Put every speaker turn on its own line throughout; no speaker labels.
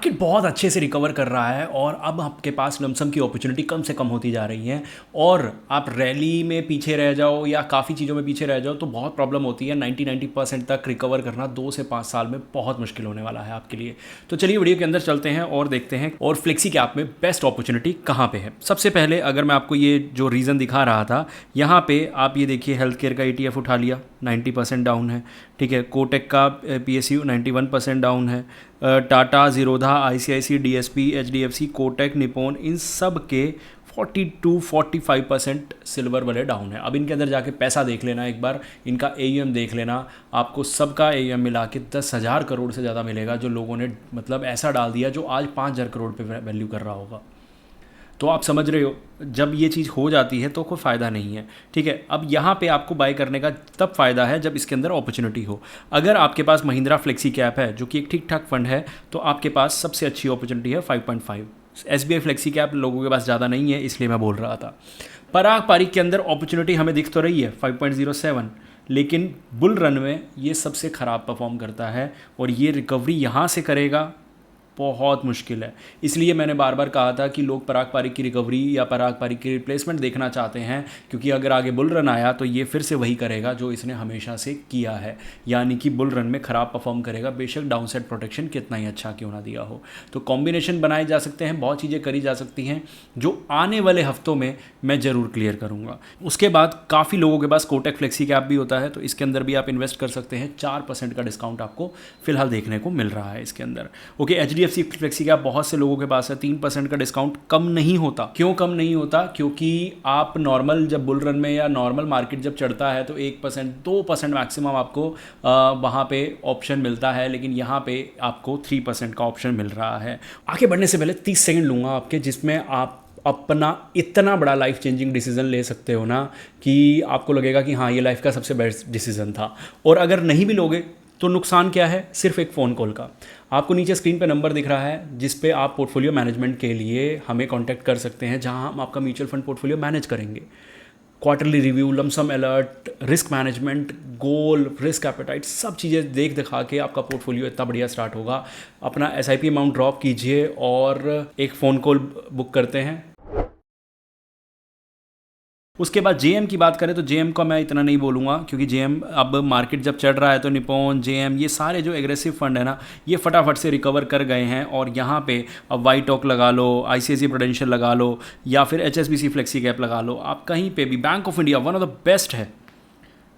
Market बहुत अच्छे से रिकवर कर रहा है और अब आपके पास लमसम की अपॉर्चुनिटी कम से कम होती जा रही है और आप रैली में पीछे रह जाओ या काफ़ी चीज़ों में पीछे रह जाओ तो बहुत प्रॉब्लम होती है। 90% तक रिकवर करना 2 से 5 साल में बहुत मुश्किल होने वाला है आपके लिए। तो चलिए वीडियो के अंदर चलते हैं और देखते हैं और फ्लेक्सी कैप में बेस्ट अपॉर्चुनिटी कहाँ पे है। सबसे पहले अगर मैं आपको ये जो रीज़न दिखा रहा था, यहाँ पे आप ये देखिए हेल्थ केयर का ETF उठा लिया, 90% डाउन है। ठीक है, कोटेक का PSU 91% डाउन है। Tata, Zerodha, ICICI, DSP, HDFC, Kotak, Nippon, इन सब के 42-45% सिल्वर वाले डाउन है। अब इनके अंदर जाके पैसा देख लेना एक बार, इनका AUM देख लेना, आपको सबका AUM मिला के 10,000 करोड़ से ज़्यादा मिलेगा जो लोगों ने मतलब ऐसा डाल दिया जो आज 5,000 करोड़ पे वैल्यू कर रहा होगा। तो आप समझ रहे हो जब ये चीज़ हो जाती है तो कोई फ़ायदा नहीं है। ठीक है, अब यहाँ पे आपको बाय करने का तब फ़ायदा है जब इसके अंदर अपॉर्चुनिटी हो। अगर आपके पास महिंद्रा फ्लेक्सी कैप है जो कि एक ठीक ठाक फंड है तो आपके पास सबसे अच्छी अपॉर्चुनिटी है 5.5। SBI फ्लेक्सी कैप लोगों के पास ज़्यादा नहीं है, इसलिए मैं बोल रहा था। पराग पारिक के अंदर अपॉर्चुनिटी हमें दिख तो रही है 5.07, लेकिन बुल रन में ये सबसे ख़राब परफॉर्म करता है और ये रिकवरी यहाँ से करेगा बहुत मुश्किल है। इसलिए मैंने बार बार कहा था कि लोग पराग पारिक की रिकवरी या पराग पारिक की रिप्लेसमेंट देखना चाहते हैं, क्योंकि अगर आगे बुल रन आया तो ये फिर से वही करेगा जो इसने हमेशा से किया है, यानी कि बुल रन में ख़राब परफॉर्म करेगा, बेशक डाउनसाइड प्रोटेक्शन कितना ही अच्छा क्यों ना दिया हो। तो कॉम्बिनेशन बनाए जा सकते हैं, बहुत चीज़ें करी जा सकती हैं जो आने वाले हफ्तों में मैं ज़रूर क्लियर करूँगा। उसके बाद काफ़ी लोगों के पास कोटक फ्लेक्सी कैप भी होता है, तो इसके अंदर भी आप इन्वेस्ट कर सकते हैं। 4% का डिस्काउंट आपको फिलहाल देखने को मिल रहा है इसके अंदर। ओके, HDFC फ्लेक्सी कैप बहुत से लोगों के पास है, 3% का डिस्काउंट कम नहीं होता। क्यों कम नहीं होता? क्योंकि आप नॉर्मल जब बुल रन में या नॉर्मल मार्केट जब चढ़ता है तो 1% 2% मैक्सिमम आपको वहाँ पे ऑप्शन मिलता है, लेकिन यहाँ पे आपको 3% का ऑप्शन मिल रहा है। आगे बढ़ने से पहले 30 सेकंड लूँगा आपके, जिसमें आप अपना इतना बड़ा लाइफ चेंजिंग डिसीजन ले सकते हो ना कि आपको लगेगा कि हाँ ये लाइफ का सबसे बेस्ट डिसीजन था। और अगर नहीं भी लोगे तो नुकसान क्या है? सिर्फ एक फ़ोन कॉल का। आपको नीचे स्क्रीन पे नंबर दिख रहा है जिस पे आप पोर्टफोलियो मैनेजमेंट के लिए हमें कांटेक्ट कर सकते हैं, जहां हम आपका म्यूचुअल फंड पोर्टफोलियो मैनेज करेंगे। Quarterly review, lumpsum alert, risk management, goal, risk appetite, सब चीज़ें देख दिखा के आपका पोर्टफोलियो इतना बढ़िया स्टार्ट होगा। अपना SIP अमाउंट ड्रॉप कीजिए और एक फ़ोन कॉल बुक करते हैं। उसके बाद JM की बात करें तो JM का मैं इतना नहीं बोलूँगा, क्योंकि JM अब मार्केट जब चढ़ रहा है तो निप्पॉन, JM, ये सारे जो एग्रेसिव फंड है ना, ये फटाफट से रिकवर कर गए हैं। और यहाँ पे अब वाईटॉक लगा लो, ICICI प्रूडेंशियल लगा लो या फिर HSBC फ्लेक्सी कैप लगा लो, आप कहीं पे भी, bank of India one of the best है।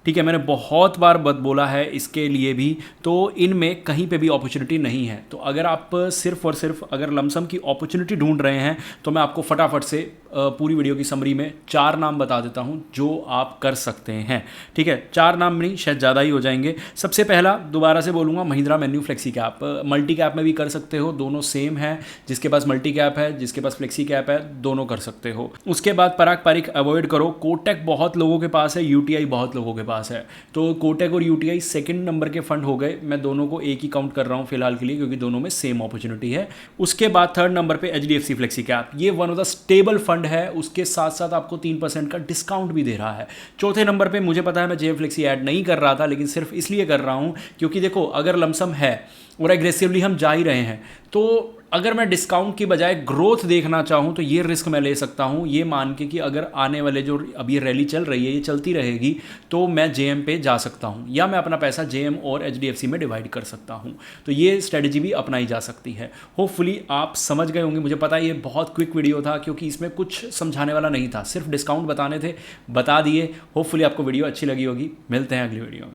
ठीक है, मैंने बहुत बार बोला है इसके लिए भी, तो इनमें कहीं पे भी अपॉर्चुनिटी नहीं है। तो अगर आप सिर्फ और सिर्फ अगर लमसम की अपॉर्चुनिटी ढूंढ रहे हैं तो मैं आपको फटाफट से पूरी वीडियो की समरी में 4 नाम बता देता हूं जो आप कर सकते हैं। ठीक है, 4 नाम नहीं, शायद ज़्यादा ही हो जाएंगे। सबसे पहला दोबारा से बोलूँगा, Mahindra menu flexi cap. Multi cap में भी कर सकते हो, दोनों सेम है। जिसके पास मल्टी कैप है, जिसके पास फ्लेक्सी कैप है, दोनों कर सकते हो। उसके बाद पराग पारिक अवॉइड करो। कोटक बहुत लोगों के पास है, UTI बहुत लोगों के पास है, तो कोटक और UTI सेकंड नंबर के फंड हो गए। मैं दोनों को एक ही काउंट कर रहा हूँ फिलहाल के लिए, क्योंकि दोनों में सेम अपॉर्चुनिटी है। उसके बाद थर्ड नंबर पे HDFC फ्लेक्सी कैप, ये one of the stable fund है, उसके साथ साथ आपको 3% का डिस्काउंट भी दे रहा है। चौथे नंबर पे मुझे पता है मैं JM फ्लेक्सी ऐड नहीं कर रहा था, लेकिन सिर्फ इसलिए कर रहा हूँ क्योंकि देखो अगर लमसम है और एग्रेसिवली हम जा ही रहे हैं, तो अगर मैं डिस्काउंट की बजाय ग्रोथ देखना चाहूँ तो ये रिस्क मैं ले सकता हूँ, ये मान के कि अगर आने वाले जो अब ये रैली चल रही है ये चलती रहेगी तो मैं JM पे जा सकता हूँ, या मैं अपना पैसा JM और HDFC में डिवाइड कर सकता हूँ। तो ये स्ट्रेटजी भी अपनाई जा सकती है। होपफुली आप समझ गए होंगे। मुझे पता है ये बहुत क्विक वीडियो था, क्योंकि इसमें कुछ समझाने वाला नहीं था, सिर्फ डिस्काउंट बताने थे, बता दिए। होपफुली आपको वीडियो अच्छी लगी होगी। मिलते हैं अगली वीडियो में।